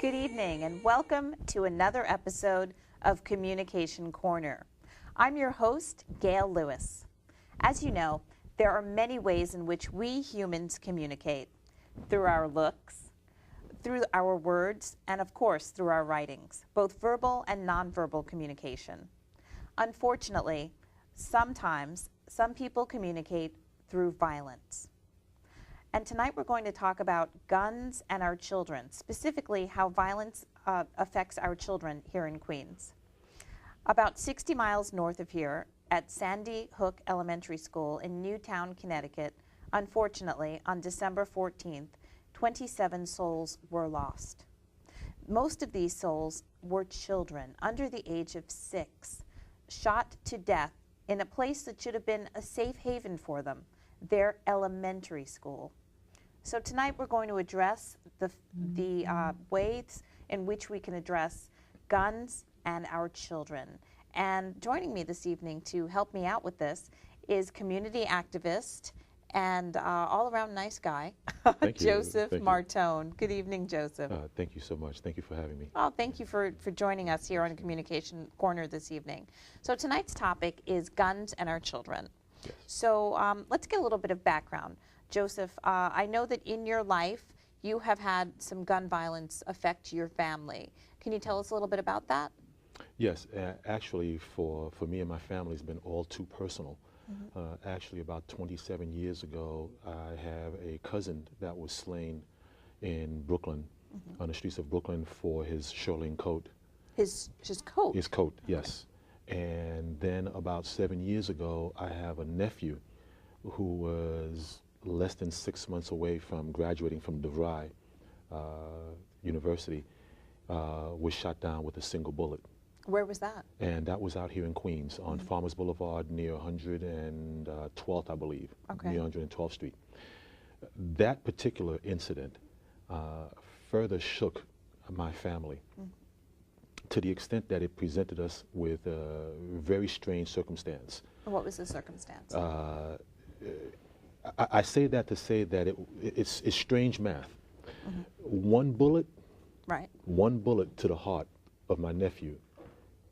Good evening and welcome to another episode of Communication Corner. I'm your host, Gail Lewis. As you know, there are many ways in which we humans communicate. Through our looks, through our words, and of course through our writings, both verbal and nonverbal communication. Unfortunately, sometimes some people communicate through violence. And tonight we're going to talk about guns and our children, specifically how violence affects our children here in Queens. About 60 miles north of here at Sandy Hook Elementary School in Newtown, Connecticut, unfortunately, on December 14th, 27 souls were lost. Most of these souls were children under the age of 6, shot to death in a place that should have been a safe haven for them, their elementary school. So tonight we're going to address the ways in which we can address guns and our children. And joining me this evening to help me out with this is community activist and all-around nice guy, Joseph Martone. Good evening, Joseph. Thank you so much. Thank you for having me. Oh, thank you for joining us here on Communication Corner this evening. So tonight's topic is guns and our children. Yes. So let's get a little bit of background. Joseph, I know that in your life you have had some gun violence affect your family. Can you tell us a little bit about that? Yes, actually for me and my family it's been all too personal. Actually about 27 years ago I have a cousin that was slain in Brooklyn, on the streets of Brooklyn for his Shirlene coat. His coat? His coat, yes. And then about 7 years ago I have a nephew who was less than 6 months away from graduating from DeVry University, was shot down with a single bullet. Where was that? And that was out here in Queens on Farmers Boulevard near 112th, I believe, near 112th Street. That particular incident further shook my family to the extent that it presented us with a very strange circumstance. What was the circumstance? I say that to say that it's strange math. One bullet, right? One bullet to the heart of my nephew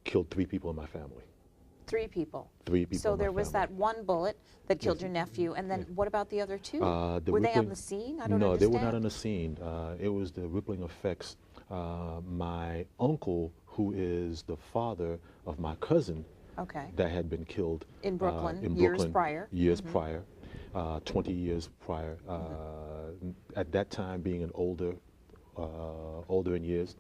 killed 3 people in my family. 3 people? 3 people. So there was that one bullet that killed your nephew, and then what about the other 2? Were they on the scene? I don't understand. No, they were not on the scene. It was the rippling effects. My uncle, who is the father of my cousin, that had been killed in Brooklyn, years prior. 20 years prior. At that time, being an older in years,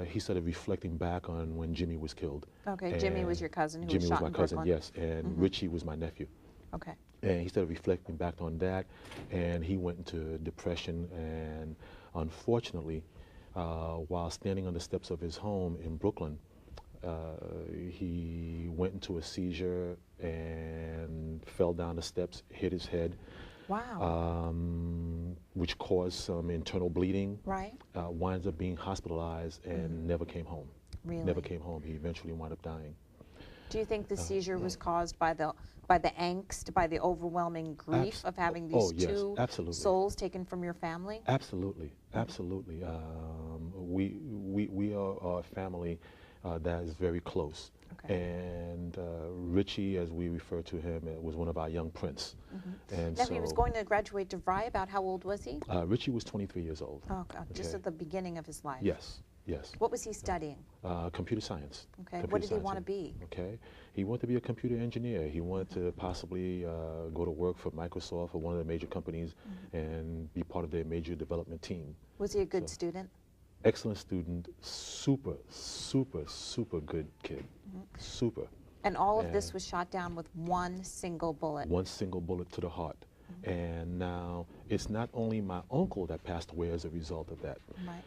he started reflecting back on when Jimmy was killed. Okay, and Jimmy was your cousin who Jimmy was shot was my in cousin, Brooklyn. yes, and Richie was my nephew. Okay. And he started reflecting back on that, and he went into depression, and unfortunately, while standing on the steps of his home in Brooklyn, he went into a seizure and fell down the steps, hit his head. Wow. Which caused some internal bleeding. Right. Winds up being hospitalized and never came home. Really? Never came home. He eventually wound up dying. Do you think the seizure was caused by the angst, by the overwhelming grief of having these two souls taken from your family? Absolutely, absolutely. We are a family that is very close. And Richie, as we refer to him, was one of our young prince. And now he was going to graduate DeVry. About how old was he? Richie was 23 years old. Oh, God. Just at the beginning of his life. Yes, yes. What was he studying? Computer science. Okay. What did he want to be? Okay. He wanted to be a computer engineer. He wanted to possibly go to work for Microsoft or one of the major companies and be part of their major development team. Was he a good student? Excellent student, super good kid, super. And all of this was shot down with one single bullet? One single bullet to the heart. And now, it's not only my uncle that passed away as a result of that. Right.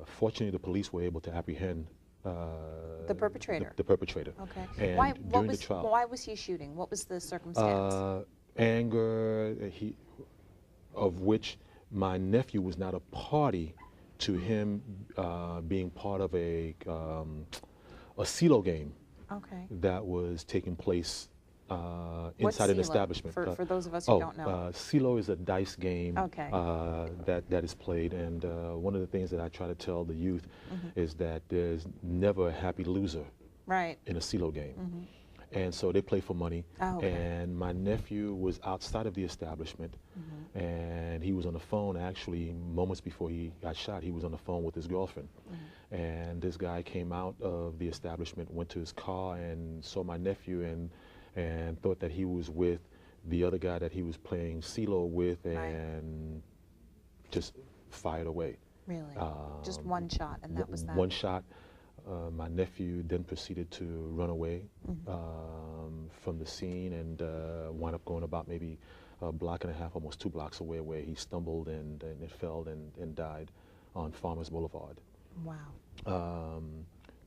Fortunately, the police were able to apprehend the perpetrator. The perpetrator. Okay. And during the trial, why was he shooting? What was the circumstance? Anger, of which my nephew was not a party to him being part of a CeeLo game that was taking place inside an CeeLo? establishment. For those of us who don't know. CeeLo is a dice game Okay. that is played, and one of the things that I try to tell the youth is that there's never a happy loser Right. in a CeeLo game. And so they play for money. Oh, okay. And my nephew was outside of the establishment, and he was on the phone actually moments before he got shot. He was on the phone with his girlfriend. And this guy came out of the establishment, went to his car, and saw my nephew and thought that he was with the other guy that he was playing CeeLo with, and just fired away. Really? Just one shot, and that was that? One shot. My nephew then proceeded to run away from the scene and wound up going about maybe a block and a half, almost 2 blocks away, where he stumbled and it fell and died on Farmers Boulevard. Wow.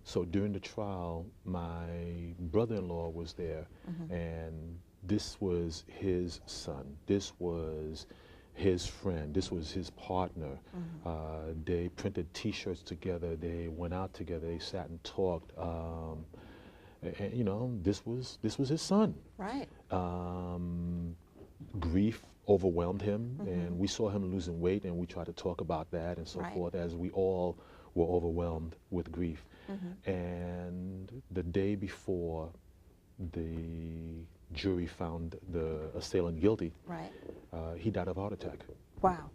So during the trial, my brother-in-law was there, and this was his son. This was his friend. This was his partner. They printed T-shirts together. They went out together. They sat and talked. And, you know, this was his son. Right. Grief overwhelmed him, and we saw him losing weight, and we tried to talk about that and so forth, as we all were overwhelmed with grief. And the day before the jury found the assailant guilty, he died of a heart attack. Wow.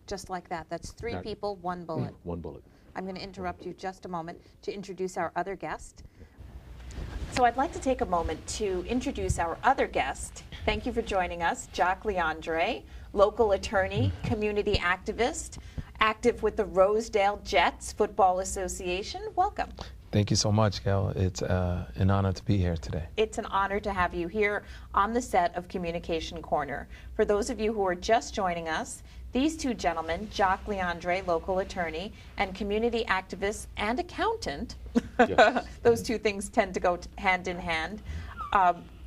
Just like that. That's 3 people, 1 bullet. 1 bullet. I'm going to interrupt you just a moment to introduce our other guest. So I'd like to take a moment to introduce our other guest. Thank you for joining us, Jacques Leandre, local attorney, community activist, active with the Rosedale Jets Football Association. Welcome. Thank you so much, Gail. It's an honor to be here today. It's an honor to have you here on the set of Communication Corner. For those of you who are just joining us, these 2 gentlemen, Jacques Leandre, local attorney, and community activist and accountant, those 2 things tend to go hand in hand,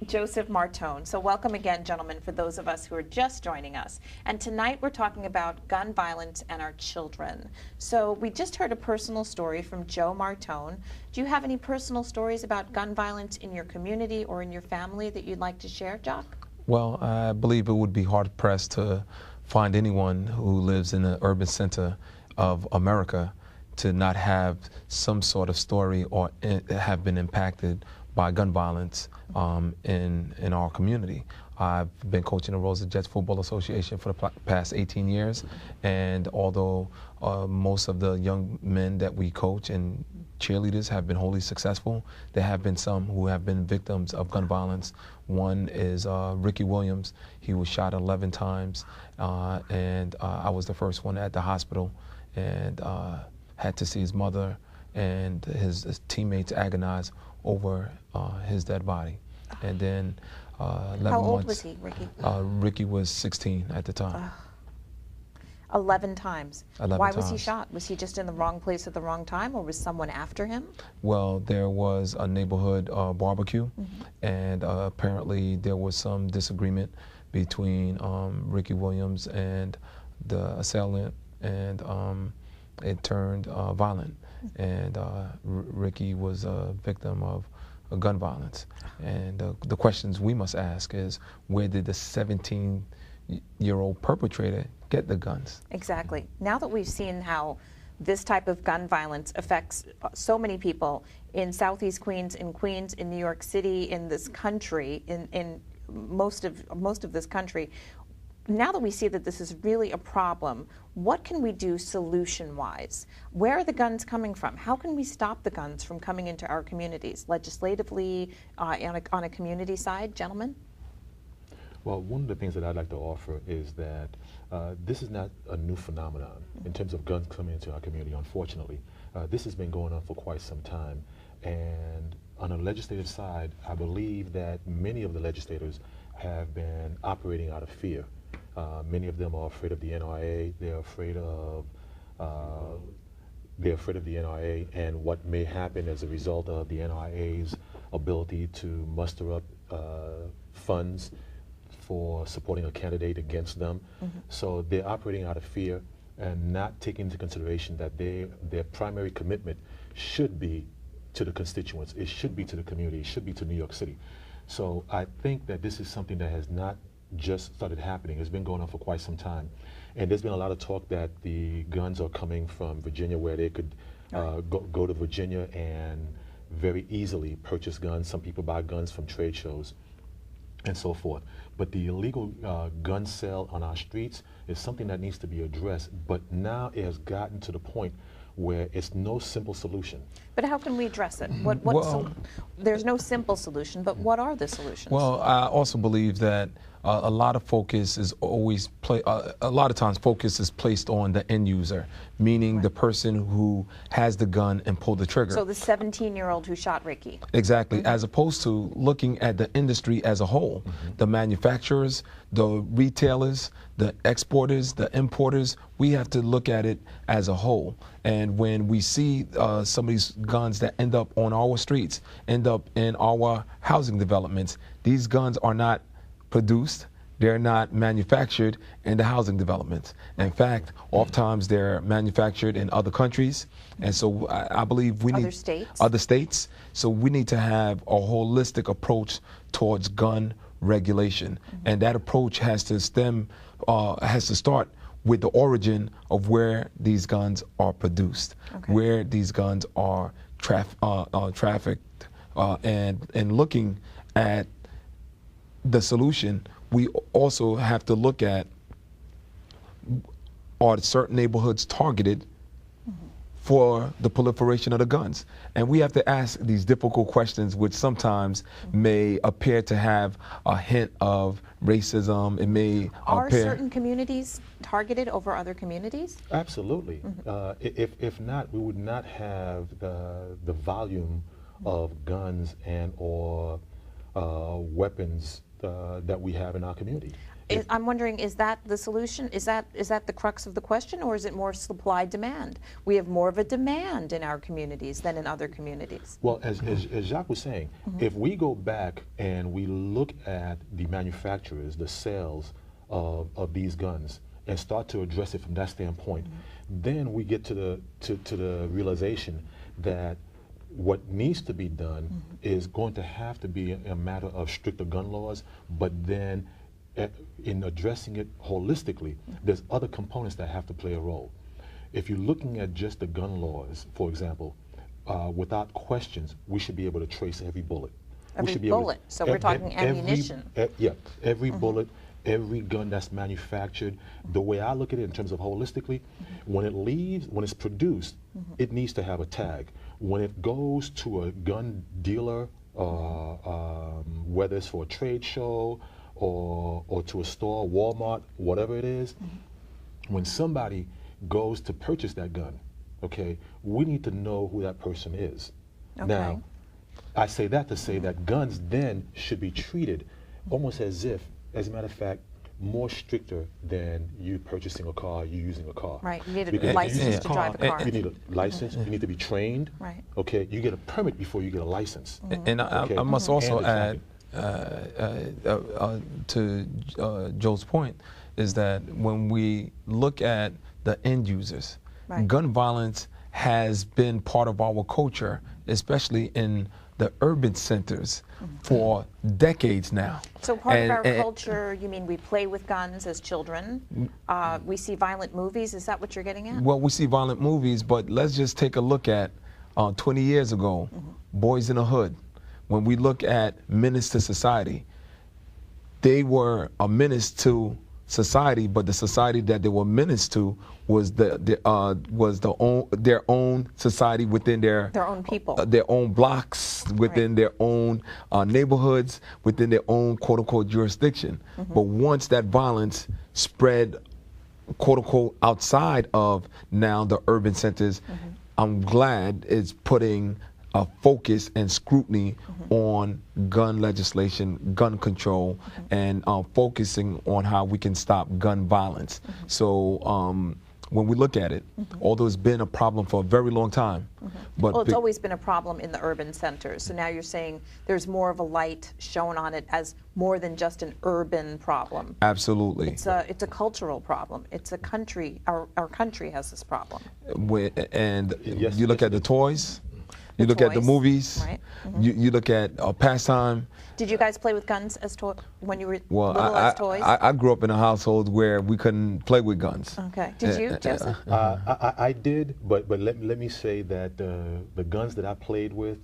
Joseph Martone. So welcome again, gentlemen, for those of us who are just joining us. And tonight we're talking about gun violence and our children. So we just heard a personal story from Joe Martone. Do you have any personal stories about gun violence in your community or in your family that you'd like to share, Jacques? Well, I believe it would be hard-pressed to find anyone who lives in the urban center of America to not have some sort of story or have been impacted by gun violence in our community. I've been coaching the Rosedale Jets Football Association for the past 18 years, and although most of the young men that we coach and cheerleaders have been wholly successful, there have been some who have been victims of gun violence. One is Ricky Williams. He was shot 11 times, and I was the first one at the hospital, and had to see his mother and his teammates agonize over his dead body. And then 11 How old months, was he, Ricky? Ricky was 16 at the time. 11 times. 11 Why was he times. shot? Was he just in the wrong place at the wrong time, or was someone after him? Well, there was a neighborhood barbecue, and apparently there was some disagreement between Ricky Williams and the assailant, and it turned violent. And Ricky was a victim of gun violence. And the questions we must ask is, where did the 17-year-old perpetrator get the guns? Exactly. Now that we've seen how this type of gun violence affects so many people in Southeast Queens, in New York City, in this country, in most of this country, now that we see that this is really a problem, what can we do solution-wise? Where are the guns coming from? How can we stop the guns from coming into our communities, legislatively, on a community side, gentlemen? Well, one of the things that I'd like to offer is that this is not a new phenomenon in terms of guns coming into our community, unfortunately. This has been going on for quite some time. And on a legislative side, I believe that many of the legislators have been operating out of fear. Many of them are afraid of the NRA. They're afraid of the NRA and what may happen as a result of the NRA's ability to muster up funds for supporting a candidate against them. So they're operating out of fear and not taking into consideration that their primary commitment should be to the constituents. It should be to the community. It should be to New York City. So I think that this is something that has not just started happening. It's been going on for quite some time. And there's been a lot of talk that the guns are coming from Virginia, where they could go to Virginia and very easily purchase guns. Some people buy guns from trade shows and so forth. But the illegal gun sale on our streets is something that needs to be addressed. But now it has gotten to the point where it's no simple solution. But how can we address it? There's no simple solution, but what are the solutions? Well, I also believe that a lot of focus is always a lot of times focus is placed on the end user, meaning the person who has the gun and pulled the trigger. So the 17-year-old who shot Ricky. Exactly, as opposed to looking at the industry as a whole, the manufacturers, the retailers, the exporters, the importers. We have to look at it as a whole. And when we see some of these guns that end up on our streets, end up in our housing developments, these guns are not produced, they're not manufactured in the housing developments. In fact, oftentimes they're manufactured in other countries, and so I believe we need other states. So we need to have a holistic approach towards gun regulation, and that approach has to start with the origin of where these guns are produced, where these guns are trafficked, and looking at the solution. We also have to look at, are certain neighborhoods targeted for the proliferation of the guns? And we have to ask these difficult questions, which sometimes may appear to have a hint of racism. It may Are certain communities targeted over other communities? Absolutely. If not, we would not have the volume of guns and or weapons that we have in our community. I'm wondering, is that the solution? Is that the crux of the question, or is it more supply-demand? We have more of a demand in our communities than in other communities. Well, as Jacques was saying, if we go back and we look at the manufacturers, the sales of these guns, and start to address it from that standpoint, then we get to the realization that what needs to be done is going to have to be a matter of stricter gun laws, but then in addressing it holistically, there's other components that have to play a role. If you're looking at just the gun laws, for example, without questions, we should be able to trace every bullet. Every bullet, so we're talking ammunition. Every bullet, every gun that's manufactured. The way I look at it in terms of holistically, when it leaves, when it's produced, it needs to have a tag. When it goes to a gun dealer, whether it's for a trade show or to a store, Walmart, whatever it is, when somebody goes to purchase that gun, we need to know who that person is. Now, I say that to say that guns then should be treated almost as if, as a matter of fact, more stricter than you purchasing a car, you using a car. Right, you need a license to drive a car. You need a license, you need to be trained. Right. You get a permit before you get a license. And I must also add to Joe's point, is that when we look at the end users, gun violence has been part of our culture, especially in the urban centers, for decades now. So part of our culture, you mean we play with guns as children? We see violent movies, is that what you're getting at? Well, we see violent movies, but let's just take a look at 20 years ago, Boys in the Hood. When we look at Menace to Society, they were a menace to society, but the society that they were menaced to was their own society within their own people, their own blocks, within their own neighborhoods, within their own quote unquote jurisdiction. But once that violence spread quote unquote outside of now the urban centers, I'm glad it's putting a focus and scrutiny on gun legislation, gun control, and focusing on how we can stop gun violence. So when we look at it, although it's been a problem for a very long time, but well, it's always been a problem in the urban centers. So now you're saying there's more of a light shown on it as more than just an urban problem. Absolutely. It's a cultural problem. It's a country. Our country has this problem. And you look at the toys. You look at the toys. movies. Right. You look at pastime. Did you guys play with guns as when you were Well, little as toys? I grew up in a household where we couldn't play with guns. Okay. Did you, Joseph? I did, but let me say that the guns that I played with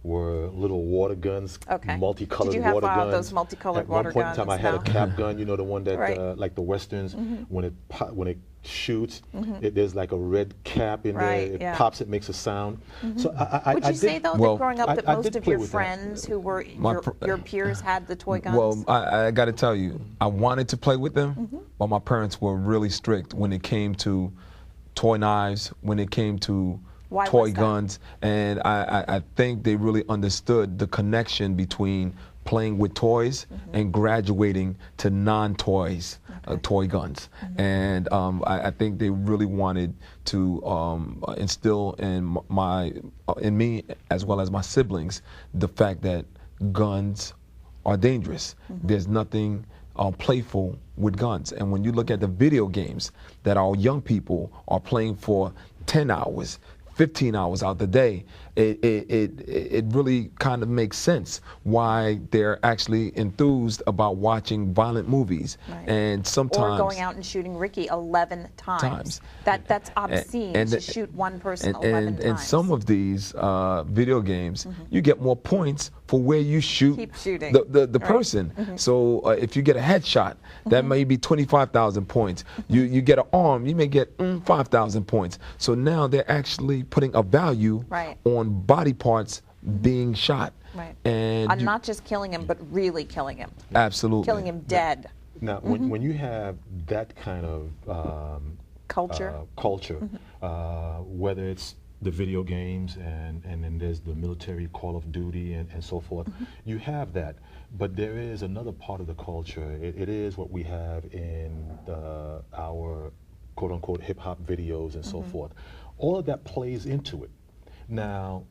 were little water guns, Okay. multicolored Did you have water guns. those multicolored water At one point in time, I guns? had No. a cap gun, you know, the one that Right. like the westerns, when it shoots, there's like a red cap in Right, there. It yeah. pops, it makes a sound. So I Would you did, say, though, Well, that growing up that I most did of play your with that. friends who were My your peers had the toy guns? Well, I got to tell you, I wanted to play with them, but my parents were really strict when it came to toy knives, when it came to Why toy was that? guns, and I think they really understood the connection between playing with toys and graduating to non-toys, toy guns. And I think they really wanted to instill in in me as well as my siblings the fact that guns are dangerous. There's nothing playful with guns. And when you look at the video games that our young people are playing for 10 hours, 15 hours out the day, it really kind of makes sense why they're actually enthused about watching violent movies. Right. And sometimes or going out and shooting Ricky 11 times. That's obscene to shoot one person 11 times. And some of these video games, you get more points for where you shoot Keep shooting. the Right. person. So if you get a headshot, that may be 25,000 points. You get an arm, you may get 5,000 points. So now they're actually putting a value Right. on body parts being shot. Right. And I'm not just killing him, but really killing him. absolutely Killing him dead. Now, when you have that kind of Culture. culture, whether it's the video games and then there's the military Call of Duty and so forth, you have that. But there is another part of the culture. It is what we have in our quote-unquote hip-hop videos and so forth. All of that plays into it. Now,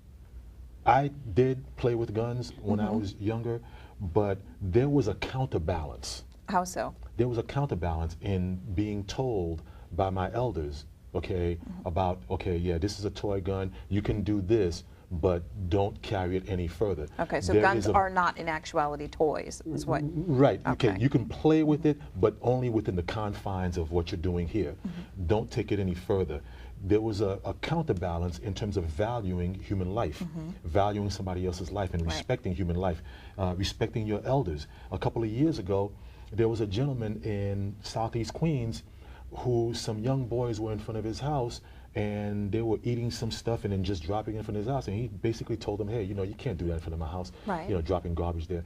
I did play with guns when I was younger, but there was a counterbalance. How so? There was a counterbalance in being told by my elders, okay, about, okay, yeah, this is a toy gun, you can do this, but don't carry it any further. Okay, so There guns is a- are not in actuality toys, is what? Right, okay, Okay. you can play with it, but only within the confines of what you're doing here. Don't take it any further. There was a counterbalance in terms of valuing human life, valuing somebody else's life and Right. respecting human life, respecting your elders. A couple of years ago, there was a gentleman in Southeast Queens who some young boys were in front of his house and they were eating some stuff and then just dropping it in front of his house. And he basically told them, hey, you know, you can't do that in front of my house, Right. you know, dropping garbage there.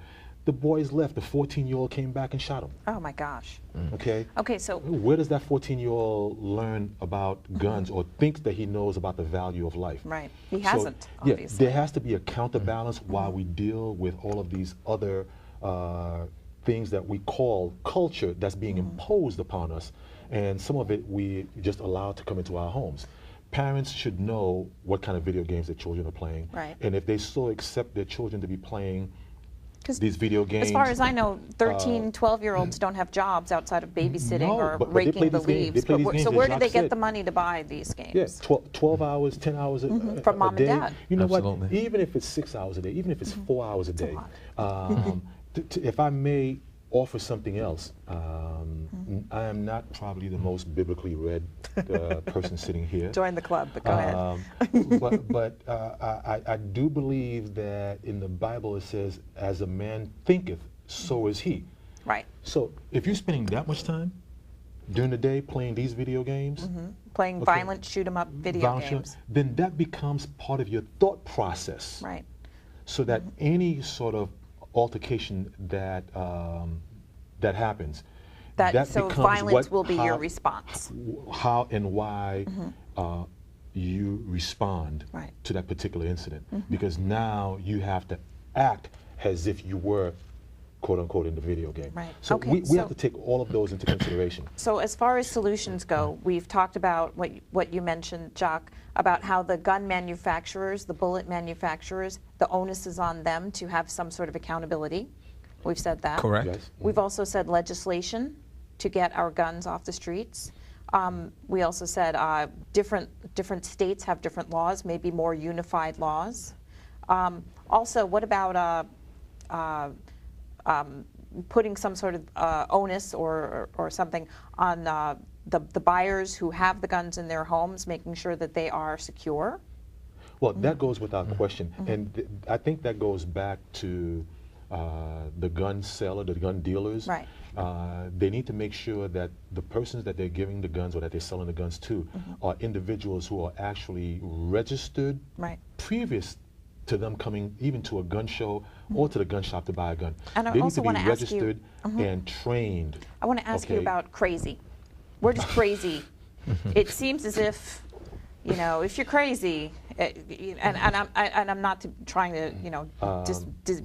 The boys left. The 14-year-old came back and shot him. Oh my gosh. Okay. Okay, so Where does that 14-year-old learn about guns or thinks that he knows about the value of life? right, he So, hasn't, yeah, obviously. there has to be a counterbalance while we deal with all of these other things that we call culture that's being imposed upon us, and some of it we just allow to come into our homes. Parents should know what kind of video games their children are playing, Right. and if they so accept their children to be playing 'Cause these video games. as far as I know, 13, 12-year-olds don't have jobs outside of babysitting No, or but they play raking the these games- they leaves. play these But games so as where do Jacques they get said. the money to buy these games? Yeah, 12 hours, 10 hours From mom a and day. dad. You know Absolutely. what? Even if it's 6 hours a day, even if it's 4 hours a day, lot. if I may offer something else, I am not probably the most biblically read person sitting here. Join the club, but go ahead. But I do believe that in the Bible it says, as a man thinketh, so is he. Right. So if you're spending that much time during the day playing these video games, Playing okay. violent shoot 'em up video violent games. then that becomes part of your thought process. Right. So that any sort of altercation that that happens, So becomes violence will be your how- response. How and why you respond Right. to that particular incident, because now you have to act as if you were, quote unquote, in the video game. Right. So Okay, we have so- to take all of those into consideration. So as far as solutions go, we've talked about what you mentioned, Jacques, about how the gun manufacturers, the bullet manufacturers, the onus is on them to have some sort of accountability. We've said that. Correct. Yes. We've also said legislation to get our guns off the streets. We also said different different states have different laws, maybe more unified laws. Also, what about putting some sort of onus or something on the buyers who have the guns in their homes, making sure that they are secure? Well, that goes without question. And I think that goes back to the gun seller, the gun dealers. Right. They need to make sure that the persons that they're giving the guns or that they're selling the guns to are individuals who are actually registered previous to them coming even to a gun show or to the gun shop to buy a gun. And they I need also to be want to ask registered you, and trained. I want to ask you about crazy. Where does crazy? It seems as if, you know, if you're crazy, and I'm not trying to, you know,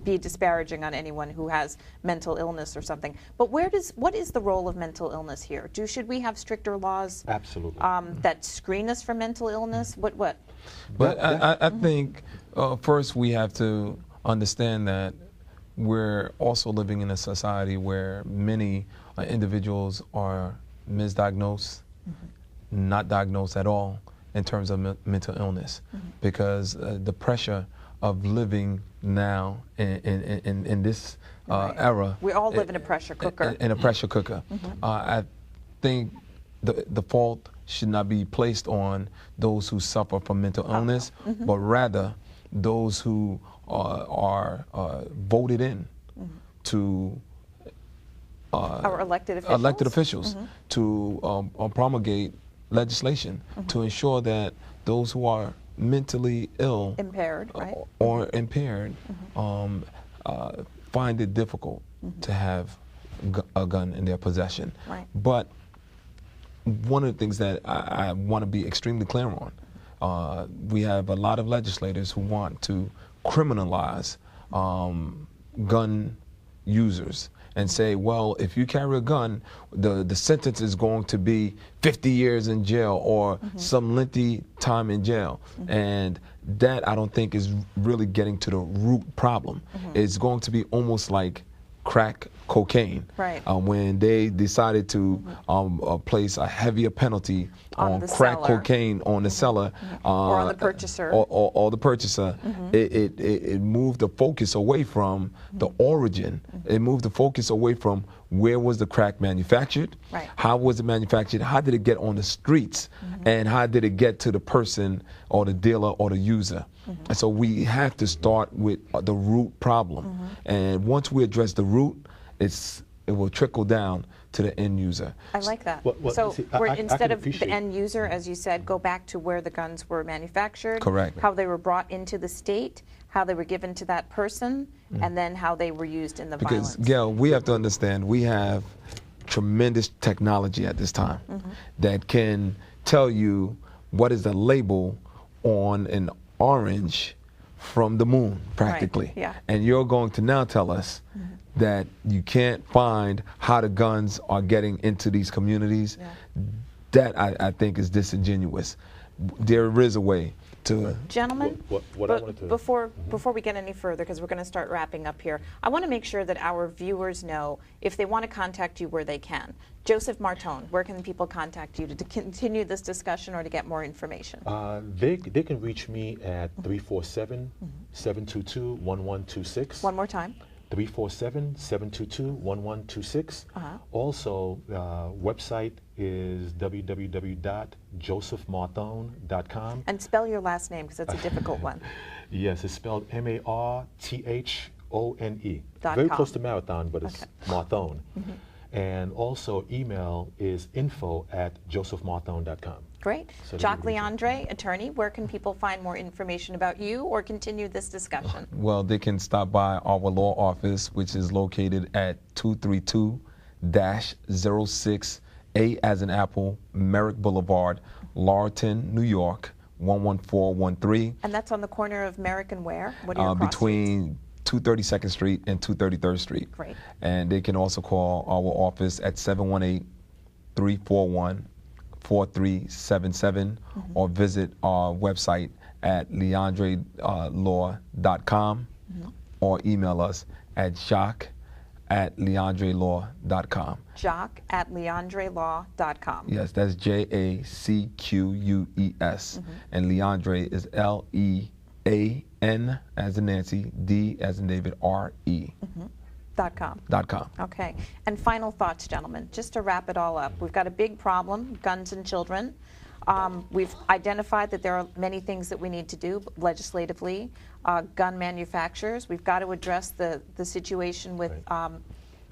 be disparaging on anyone who has mental illness or something. But what is the role of mental illness here? Should we have stricter laws? Absolutely. That screen us for mental illness? What? But I think first we have to understand that we're also living in a society where many individuals are misdiagnosed, not diagnosed at all in terms of mental illness, because the pressure of living now in this era. We all live in a pressure cooker. In a pressure cooker. I think the fault should not be placed on those who suffer from mental illness, but rather those who are voted in to our elected officials, to promulgate legislation to ensure that those who are mentally ill, impaired, or impaired, find it difficult to have a gun in their possession. But one of the things that I want to be extremely clear on, we have a lot of legislators who want to criminalize gun users and say, well, if you carry a gun, the sentence is going to be 50 years in jail or some lengthy time in jail. And that, I don't think, is really getting to the root problem. It's going to be almost like crack cocaine, when they decided to place a heavier penalty on crack cocaine on the seller or on the purchaser, or the purchaser. It moved the focus away from the origin. It moved the focus away from where was the crack manufactured, how was it manufactured, how did it get on the streets, and how did it get to the person or the dealer or the user. And so we have to start with the root problem. And once we address the root, it will trickle down to the end user. I like that. So see, instead of the end user, as you said, go back to where the guns were manufactured, correct, how they were brought into the state, how they were given to that person, and then how they were used in the violence. Because, Gail, we have to understand we have tremendous technology at this time that can tell you what is the label on an orange from the moon, practically. And you're going to now tell us that you can't find how the guns are getting into these communities. That, I think, is disingenuous. There is a way to... Gentlemen, what I wanted to... before we get any further, because we're going to start wrapping up here, I want to make sure that our viewers know if they want to contact you where they can. Joseph Martone, where can people contact you to continue this discussion or to get more information? They can reach me at 347-722-1126. One more time. 347-722-1126. Also, website is www.josephmarthone.com. And spell your last name, because it's a difficult one. Yes, it's spelled Marthone. Very close to marathon, but it's Marthone. And also, email is info@josephmarthone.com. Great. So Jacques Leandre, attorney, where can people find more information about you or continue this discussion? Well, they can stop by our law office, which is located at 232-06A as in Apple, Merrick Boulevard, Laurelton, New York, 11413. And that's on the corner of Merrick and where? What are your between 232nd Street and 233rd Street. Great. And they can also call our office at 718-341-4377 or visit our website at leandrelaw.com or email us at jacques jock@leandrelaw.com. jock@leandrelaw.com. Yes, that's JACQUES. And Leandre is LEAN as in Nancy, D as in David, RE. .com. .com. Okay. And final thoughts, gentlemen, just to wrap it all up. We've got a big problem, guns and children. We've identified that there are many things that we need to do legislatively. Gun manufacturers, we've got to address the situation with,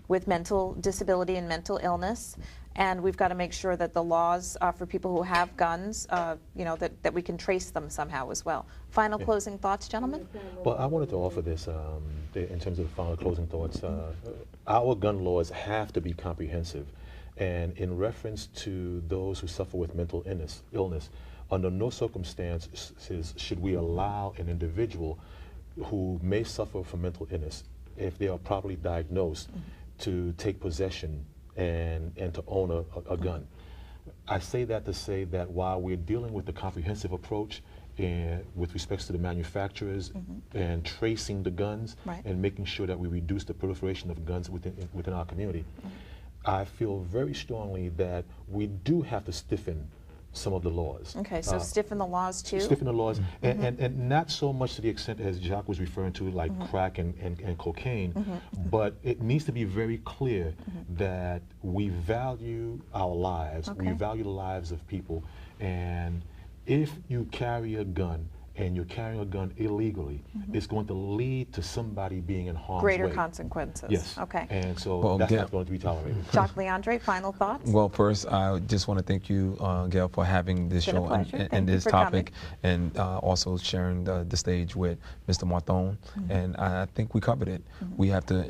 with mental disability and mental illness. And we've got to make sure that the laws for people who have guns, you know, that we can trace them somehow as well. Final closing thoughts, gentlemen? Well, I wanted to offer this in terms of the final closing thoughts. Our gun laws have to be comprehensive. And in reference to those who suffer with mental illness, under no circumstances should we allow an individual who may suffer from mental illness, if they are properly diagnosed, to take possession and to own a gun. I say that to say that while we're dealing with the comprehensive approach with respect to the manufacturers and tracing the guns and making sure that we reduce the proliferation of guns within our community, I feel very strongly that we do have to stiffen some of the laws. Okay, so stiffen the laws too? Stiffen the laws, and not so much to the extent as Jacques was referring to, like crack and cocaine, but it needs to be very clear that we value our lives, we value the lives of people, and if you carry a gun and you're carrying a gun illegally, it's going to lead to somebody being in harm's way. Greater consequences. Yes. Okay. And so that's not going to be tolerated. Jacques Leandre, final thoughts? Well, first, I just want to thank you, Gail, for having this It's been a show pleasure. and this Thank you for topic, and also sharing the stage with Mr. Marthone. And I think we covered it. We have to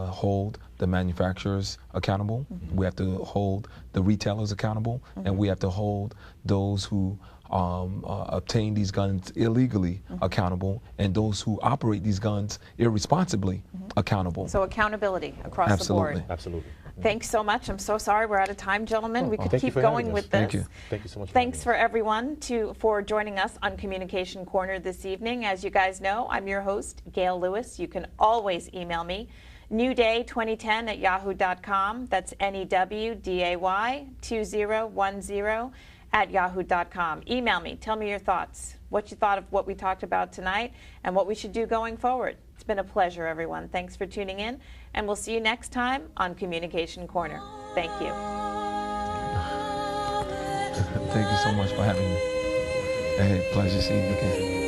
hold the manufacturers accountable. We have to hold the retailers accountable, and we have to hold those who obtain these guns illegally accountable, and those who operate these guns irresponsibly accountable. So accountability across the board. Absolutely. Thanks so much. I'm so sorry we're out of time, gentlemen. We could Thank you keep for going having with us. this. Thank you. Thank you so much. Thanks for everyone for joining us on Communication Corner this evening. As you guys know, I'm your host, Gail Lewis. You can always email me, newday2010@yahoo.com. That's NEWDAY2010@yahoo.com. Email me. Tell me your thoughts, what you thought of what we talked about tonight, and what we should do going forward. It's been a pleasure, everyone. Thanks for tuning in, and we'll see you next time on Communication Corner. Thank you. Thank you so much for having me. Hey, pleasure seeing you again.